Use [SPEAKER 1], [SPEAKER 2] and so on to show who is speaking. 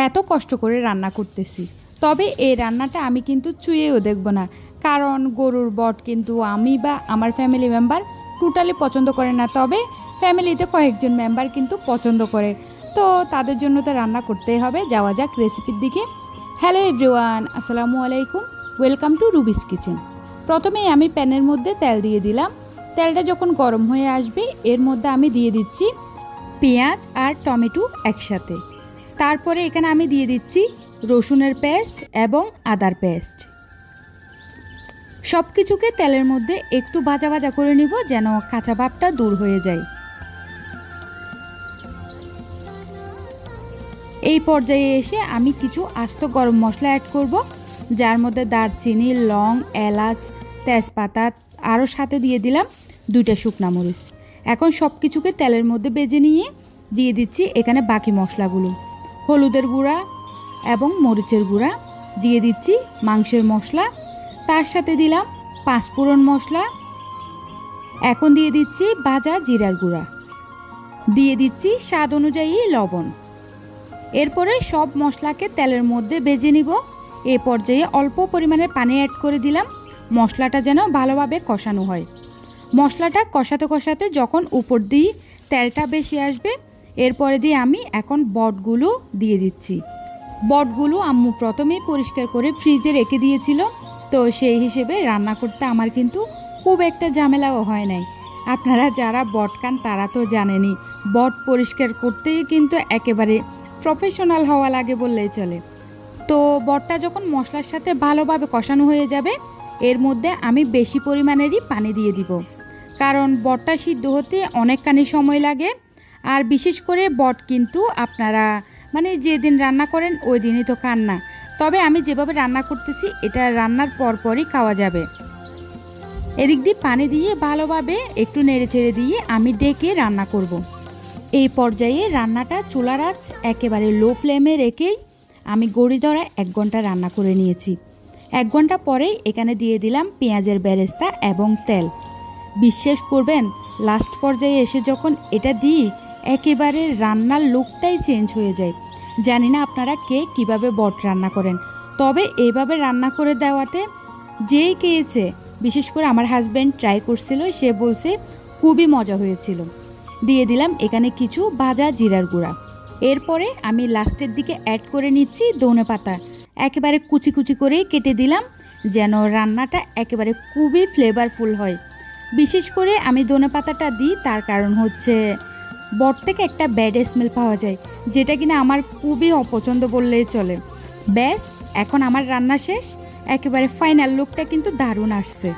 [SPEAKER 1] এত কষ্ট করে রান্না করতেছি, তবে এই রান্নাটা আমি কিন্তু ছুঁয়েও দেখব না, কারণ গরুর বট কিন্তু আমি বা আমার ফ্যামিলি মেম্বার টোটালি পছন্দ করে না। তবে ফ্যামিলিতে কয়েকজন মেম্বার কিন্তু পছন্দ করে, তো তাদের জন্য তো রান্না করতেই হবে। যাওয়া যাক রেসিপির দিকে। হ্যালো এভরিওয়ান, আসসালামু আলাইকুম, ওয়েলকাম টু রুবিস কিচেন। প্রথমেই আমি প্যানের মধ্যে তেল দিয়ে দিলাম। তেলটা যখন গরম হয়ে আসবে এর মধ্যে আমি দিয়ে দিচ্ছি পেঁয়াজ আর টমেটো একসাথে। তারপরে এখানে আমি দিয়ে দিচ্ছি রসুনের পেস্ট এবং আদার পেস্ট। সব কিছুকে তেলের মধ্যে একটু ভাজা ভাজা করে নিব, যেন কাঁচা ভাবটা দূর হয়ে যায়। এই পর্যায়ে এসে আমি কিছু আস্ত গরম মশলা অ্যাড করব, যার মধ্যে দারচিনি, লং, এলাচ, তেজপাতা, আরও সাথে দিয়ে দিলাম 2টা শুকনা মরিচ। এখন সব কিছুকে তেলের মধ্যে ভেজে নিয়ে দিয়ে দিচ্ছি এখানে বাকি মশলাগুলো। হলুদের গুঁড়া এবং মরিচের গুঁড়া, দিয়ে দিচ্ছি মাংসের মশলা, তার সাথে দিলাম 5 ফোড়ন মশলা। এখন দিয়ে দিচ্ছি ভাজা জিরার গুঁড়া, দিয়ে দিচ্ছি স্বাদ অনুযায়ী লবণ। এরপরে সব মশলাকে তেলের মধ্যে ভেজে নিব। এ পর্যায়ে অল্প পরিমাণে পানি অ্যাড করে দিলাম, মশলাটা যেন ভালোভাবে কষানো হয়। মশলাটা কষাতে কষাতে যখন উপর দিয়ে তেলটা বেশি আসবে, এরপরে দিয়ে আমি এখন বটগুলো দিয়ে দিচ্ছি। বটগুলো আম্মু প্রথমেই পরিষ্কার করে ফ্রিজে রেখে দিয়েছিল, তো সেই হিসেবে রান্না করতে আমার কিন্তু খুব একটা ঝামেলাও হয় নাই। আপনারা যারা বট খান তারা তো জানেনই, বট পরিষ্কার করতেই কিন্তু একেবারে প্রফেশনাল হওয়া লাগে বললেই চলে। তো বটটা যখন মশলার সাথে ভালোভাবে কষানো হয়ে যাবে, এর মধ্যে আমি বেশি পরিমাণেরই পানি দিয়ে দিব, কারণ বটটা সিদ্ধ হতে অনেকখানি সময় লাগে। আর বিশেষ করে বট কিন্তু আপনারা যেদিন রান্না করেন ওই দিনই তো খান না, তবে আমি যেভাবে রান্না করতেছি এটা রান্নার পরপরই খাওয়া যাবে। এদিক দিয়ে পানি দিয়ে ভালোভাবে একটু নেড়ে চেড়ে দিয়ে আমি ডেকে রান্না করব। এই পর্যায়ে রান্নাটা চুলার আঁচ একেবারে লো ফ্লেমে রেখেই আমি গড়ি ধরা 1 ঘন্টা রান্না করে নিয়েছি। 1 ঘন্টা পরেই এখানে দিয়ে দিলাম পেঁয়াজের বেরেস্তা এবং তেল। বিশ্বাস করবেন, লাস্ট পর্যায়ে এসে যখন এটা দিই একেবারে রান্নার লুকটাই চেঞ্জ হয়ে যায়। জানি না আপনারা কে কিভাবে বট রান্না করেন, তবে এইভাবে রান্না করে দেওয়াতে যেই খেয়েছে, বিশেষ করে আমার হাজব্যান্ড ট্রাই করছিল, সে বলছে খুবই মজা হয়েছিল। দিয়ে দিলাম এখানে কিছু ভাজা জিরার গুঁড়া। এরপরে আমি লাস্টের দিকে অ্যাড করে নিচ্ছি ধনেপাতা, একেবারে কুচি কুচি করে কেটে দিলাম, যেন রান্নাটা একেবারে খুবই ফ্লেভারফুল হয়। বিশেষ করে আমি ধনেপাতাটা দিই তার কারণ হচ্ছে বট থেকে একটা ব্যাড স্মেল পাওয়া যায়, যেটা কিনা আমার খুবই অপছন্দ বললেই চলে। ব্যাস, এখন আমার রান্না শেষ, একেবারে ফাইনাল লুকটা কিন্তু দারুণ আসছে।